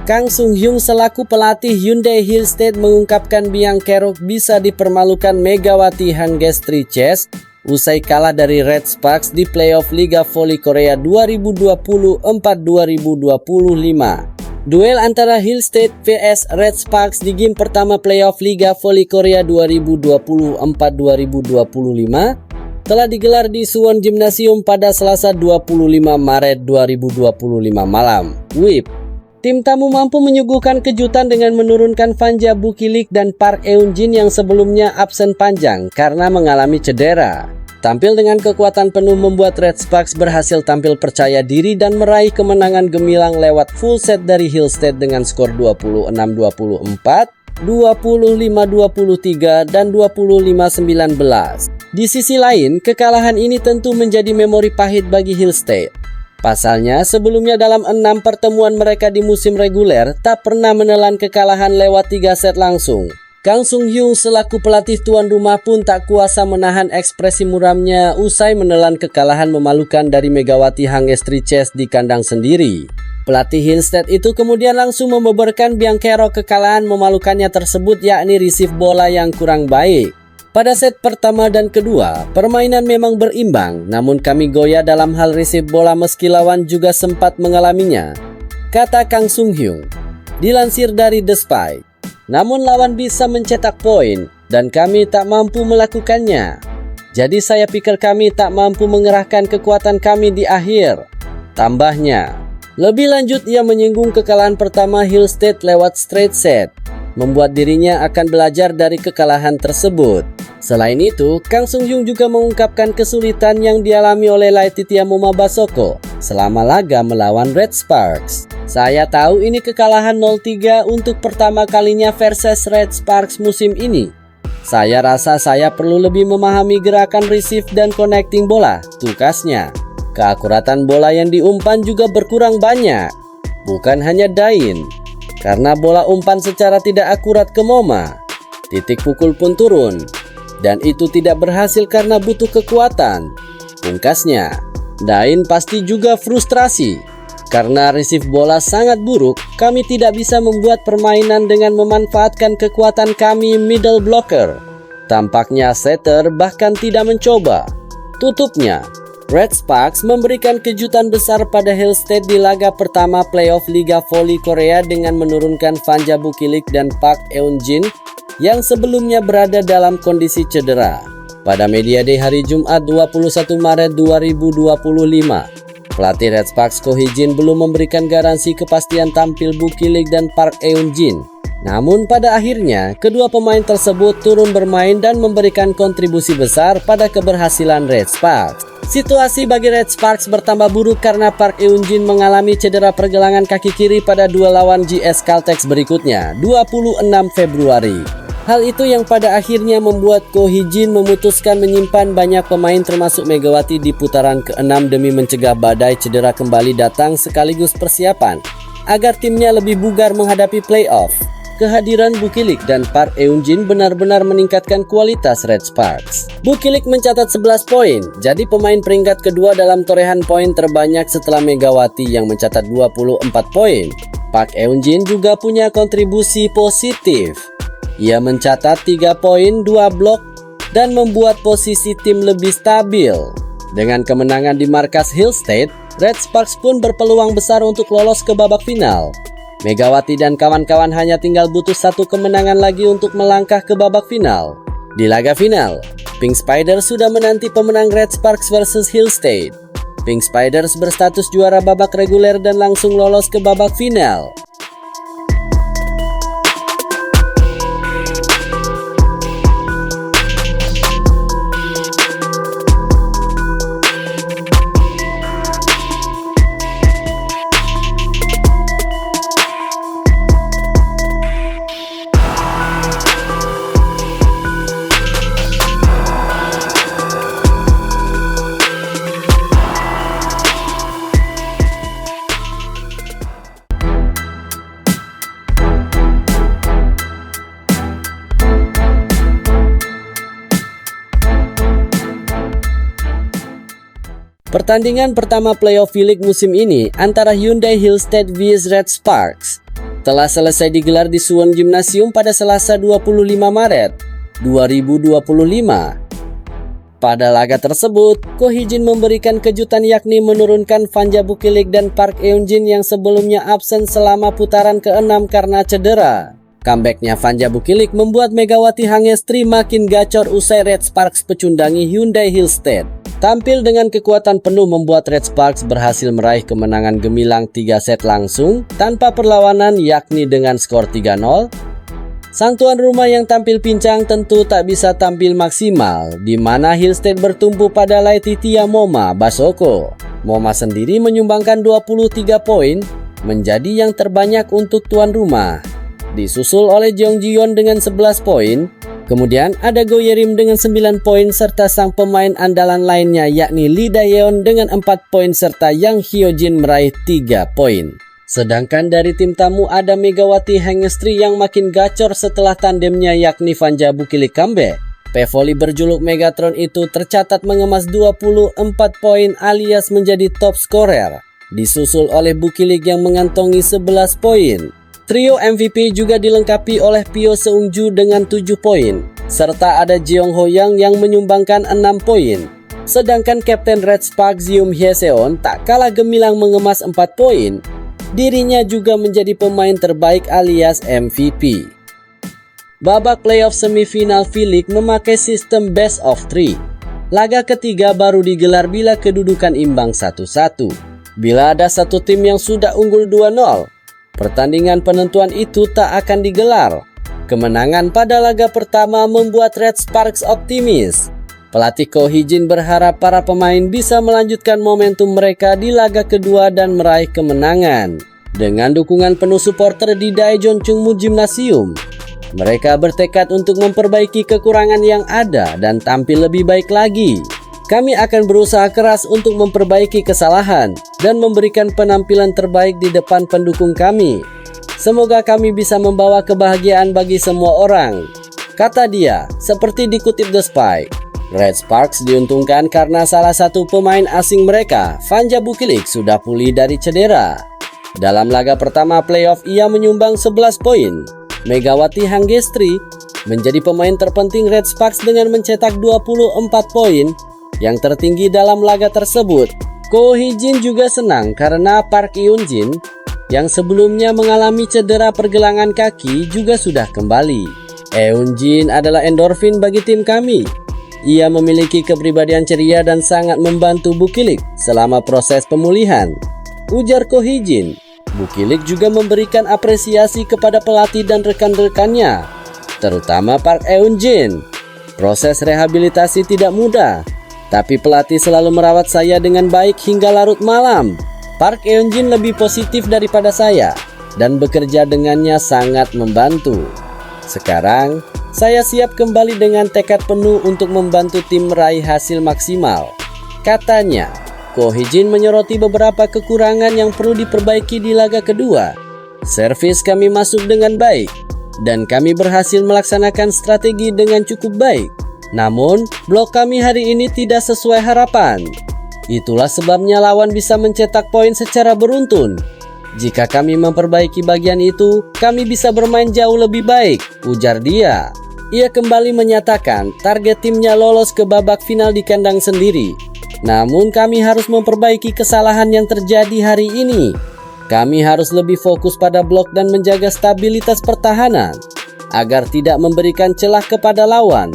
Kang Sung-hyung selaku pelatih Hyundai Hillstead mengungkapkan Byung Kerok bisa dipermalukan Megawati Hangestri Chess usai kalah dari Red Sparks di playoff Liga Voli Korea 2024-2025. Duel antara Hillstead vs Red Sparks di game pertama playoff Liga Voli Korea 2024-2025 telah digelar di Suwon Gymnasium pada Selasa 25 Maret 2025 malam. WIB. Tim tamu mampu menyuguhkan kejutan dengan menurunkan Fanja Bukilik dan Park Eun-jin yang sebelumnya absen panjang karena mengalami cedera. Tampil dengan kekuatan penuh membuat Red Sparks berhasil tampil percaya diri dan meraih kemenangan gemilang lewat full set dari Hillstead dengan skor 26-24, 25-23, dan 25-19. Di sisi lain, kekalahan ini tentu menjadi memori pahit bagi Hillstead. Pasalnya, sebelumnya dalam 6 pertemuan mereka di musim reguler, tak pernah menelan kekalahan lewat 3 set langsung. Kang Sung-hyung selaku pelatih tuan rumah pun tak kuasa menahan ekspresi muramnya usai menelan kekalahan memalukan dari Megawati Hangestri Chess di kandang sendiri. Pelatih Hillstead itu kemudian langsung membeberkan Byung Kerok kekalahan memalukannya tersebut, yakni receive bola yang kurang baik. Pada set pertama dan kedua, permainan memang berimbang, namun kami goyah dalam hal receive bola meski lawan juga sempat mengalaminya, kata Kang Sung-hyung. Dilansir dari The Spike, namun lawan bisa mencetak poin dan kami tak mampu melakukannya. Jadi saya pikir kami tak mampu mengerahkan kekuatan kami di akhir, tambahnya. Lebih lanjut, ia menyinggung kekalahan pertama Hillstead lewat straight set, membuat dirinya akan belajar dari kekalahan tersebut. Selain itu, Kang Sung-hyung juga mengungkapkan kesulitan yang dialami oleh Laetitia Momabasoko selama laga melawan Red Sparks. Saya tahu ini kekalahan 0-3 untuk pertama kalinya versus Red Sparks musim ini. Saya rasa saya perlu lebih memahami gerakan receive dan connecting bola, tukasnya. Keakuratan bola yang diumpan juga berkurang banyak, bukan hanya Dain. Karena bola umpan secara tidak akurat ke Moma, titik pukul pun turun. Dan itu tidak berhasil karena butuh kekuatan, pungkasnya. Dain pasti juga frustrasi. Karena receive bola sangat buruk, kami tidak bisa membuat permainan dengan memanfaatkan kekuatan kami middle blocker. Tampaknya setter bahkan tidak mencoba. Tutupnya, Red Sparks memberikan kejutan besar pada Hillstead di laga pertama playoff Liga Voli Korea dengan menurunkan Fanja Bukilik dan Park Eun-jin yang sebelumnya berada dalam kondisi cedera. Pada Media Day hari Jumat 21 Maret 2025, pelatih Red Sparks Ko Hee-jin belum memberikan garansi kepastian tampil Bukilik dan Park Eun-jin. Namun pada akhirnya, kedua pemain tersebut turun bermain dan memberikan kontribusi besar pada keberhasilan Red Sparks. Situasi bagi Red Sparks bertambah buruk karena Park Eun-jin mengalami cedera pergelangan kaki kiri pada dua lawan GS Caltex berikutnya, 26 Februari. Hal itu yang pada akhirnya membuat Ko Hee-jin memutuskan menyimpan banyak pemain termasuk Megawati di putaran ke-6 demi mencegah badai cedera kembali datang sekaligus persiapan agar timnya lebih bugar menghadapi playoff. Kehadiran Bukilik dan Park Eun-jin benar-benar meningkatkan kualitas Red Sparks. Bukilik mencatat 11 poin, jadi pemain peringkat kedua dalam torehan poin terbanyak setelah Megawati yang mencatat 24 poin. Park Eun-jin juga punya kontribusi positif. Ia mencatat 3 poin, 2 blok, dan membuat posisi tim lebih stabil. Dengan kemenangan di markas Hillstead, Red Sparks pun berpeluang besar untuk lolos ke babak final. Megawati dan kawan-kawan hanya tinggal butuh 1 kemenangan lagi untuk melangkah ke babak final. Di laga final, Pink Spiders sudah menanti pemenang Red Sparks versus Hillstead. Pink Spiders berstatus juara babak reguler dan langsung lolos ke babak final. Pertandingan pertama playoff V-League musim ini antara Hyundai Hillstead vs Red Sparks telah selesai digelar di Suwon Gymnasium pada Selasa 25 Maret 2025. Pada laga tersebut, Ko Hee-jin memberikan kejutan yakni menurunkan Fanja Bukilik dan Park Eun-jin yang sebelumnya absen selama putaran ke-6 karena cedera. Comebacknya Fanja Bukilik membuat Megawati Hangestri makin gacor usai Red Sparks pecundangi Hyundai Hillstead. Tampil dengan kekuatan penuh membuat Red Sparks berhasil meraih kemenangan gemilang 3 set langsung tanpa perlawanan yakni dengan skor 3-0. Sang tuan rumah yang tampil pincang tentu tak bisa tampil maksimal, di mana Hillstead bertumpu pada Laetitia Moma Basoko. Moma sendiri menyumbangkan 23 poin, menjadi yang terbanyak untuk tuan rumah. Disusul oleh Jeong Ji-yeon dengan 11 poin, kemudian ada Go Ye-rim dengan 9 poin serta sang pemain andalan lainnya yakni Lee Da-yeon dengan 4 poin serta Yang Hyo-jin meraih 3 poin. Sedangkan dari tim tamu ada Megawati Hangestri yang makin gacor setelah tandemnya yakni Fanja Bukilik comeback. Pevoli berjuluk Megatron itu tercatat mengemas 24 poin alias menjadi top scorer, disusul oleh Bukilik yang mengantongi 11 poin. Trio MVP juga dilengkapi oleh Pyo Seung-ju dengan 7 poin, serta ada Jeong Ho-young yang menyumbangkan 6 poin. Sedangkan Kapten Red Sparks Yoon Hye-seon tak kalah gemilang mengemas 4 poin. Dirinya juga menjadi pemain terbaik alias MVP. Babak playoff semifinal V-League memakai sistem best of 3. Laga ketiga baru digelar bila kedudukan imbang 1-1. Bila ada satu tim yang sudah unggul 2-0, pertandingan penentuan itu tak akan digelar. Kemenangan pada laga pertama membuat Red Sparks optimis. Pelatih Ko Hee-jin berharap para pemain bisa melanjutkan momentum mereka di laga kedua dan meraih kemenangan. Dengan dukungan penuh supporter di Daejeon Chungmu Gymnasium, mereka bertekad untuk memperbaiki kekurangan yang ada dan tampil lebih baik lagi. Kami akan berusaha keras untuk memperbaiki kesalahan dan memberikan penampilan terbaik di depan pendukung kami. Semoga kami bisa membawa kebahagiaan bagi semua orang, kata dia, seperti dikutip The Spike. Red Sparks diuntungkan karena salah satu pemain asing mereka, Fanja Bukilik, sudah pulih dari cedera. Dalam laga pertama playoff ia menyumbang 11 poin. Megawati Hangestri menjadi pemain terpenting Red Sparks dengan mencetak 24 poin yang tertinggi dalam laga tersebut. Ko Hee-jin juga senang karena Park Eun-jin yang sebelumnya mengalami cedera pergelangan kaki juga sudah kembali. Eun-jin adalah endorfin bagi tim kami. Ia memiliki kepribadian ceria dan sangat membantu Bukilik selama proses pemulihan, ujar Ko Hee-jin. Bukilik juga memberikan apresiasi kepada pelatih dan rekan-rekannya, terutama Park Eun-jin. Proses rehabilitasi tidak mudah, tapi pelatih selalu merawat saya dengan baik hingga larut malam. Park Eun-jin lebih positif daripada saya dan bekerja dengannya sangat membantu. Sekarang, saya siap kembali dengan tekad penuh untuk membantu tim meraih hasil maksimal, katanya. Ko Hee-jin menyoroti beberapa kekurangan yang perlu diperbaiki di laga kedua. Servis kami masuk dengan baik, dan kami berhasil melaksanakan strategi dengan cukup baik. Namun, blok kami hari ini tidak sesuai harapan. Itulah sebabnya lawan bisa mencetak poin secara beruntun. Jika kami memperbaiki bagian itu, kami bisa bermain jauh lebih baik, ujar dia. Ia kembali menyatakan target timnya lolos ke babak final di kandang sendiri. Namun kami harus memperbaiki kesalahan yang terjadi hari ini. Kami harus lebih fokus pada blok dan menjaga stabilitas pertahanan agar tidak memberikan celah kepada lawan,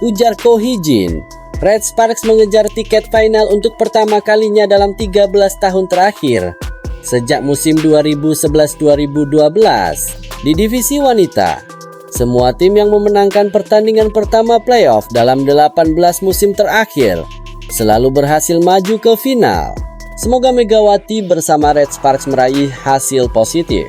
ujar Ko Hee-jin. Red Sparks mengejar tiket final untuk pertama kalinya dalam 13 tahun terakhir sejak musim 2011-2012 di divisi wanita. Semua tim yang memenangkan pertandingan pertama playoff dalam 18 musim terakhir selalu berhasil maju ke final. Semoga Megawati bersama Red Sparks meraih hasil positif.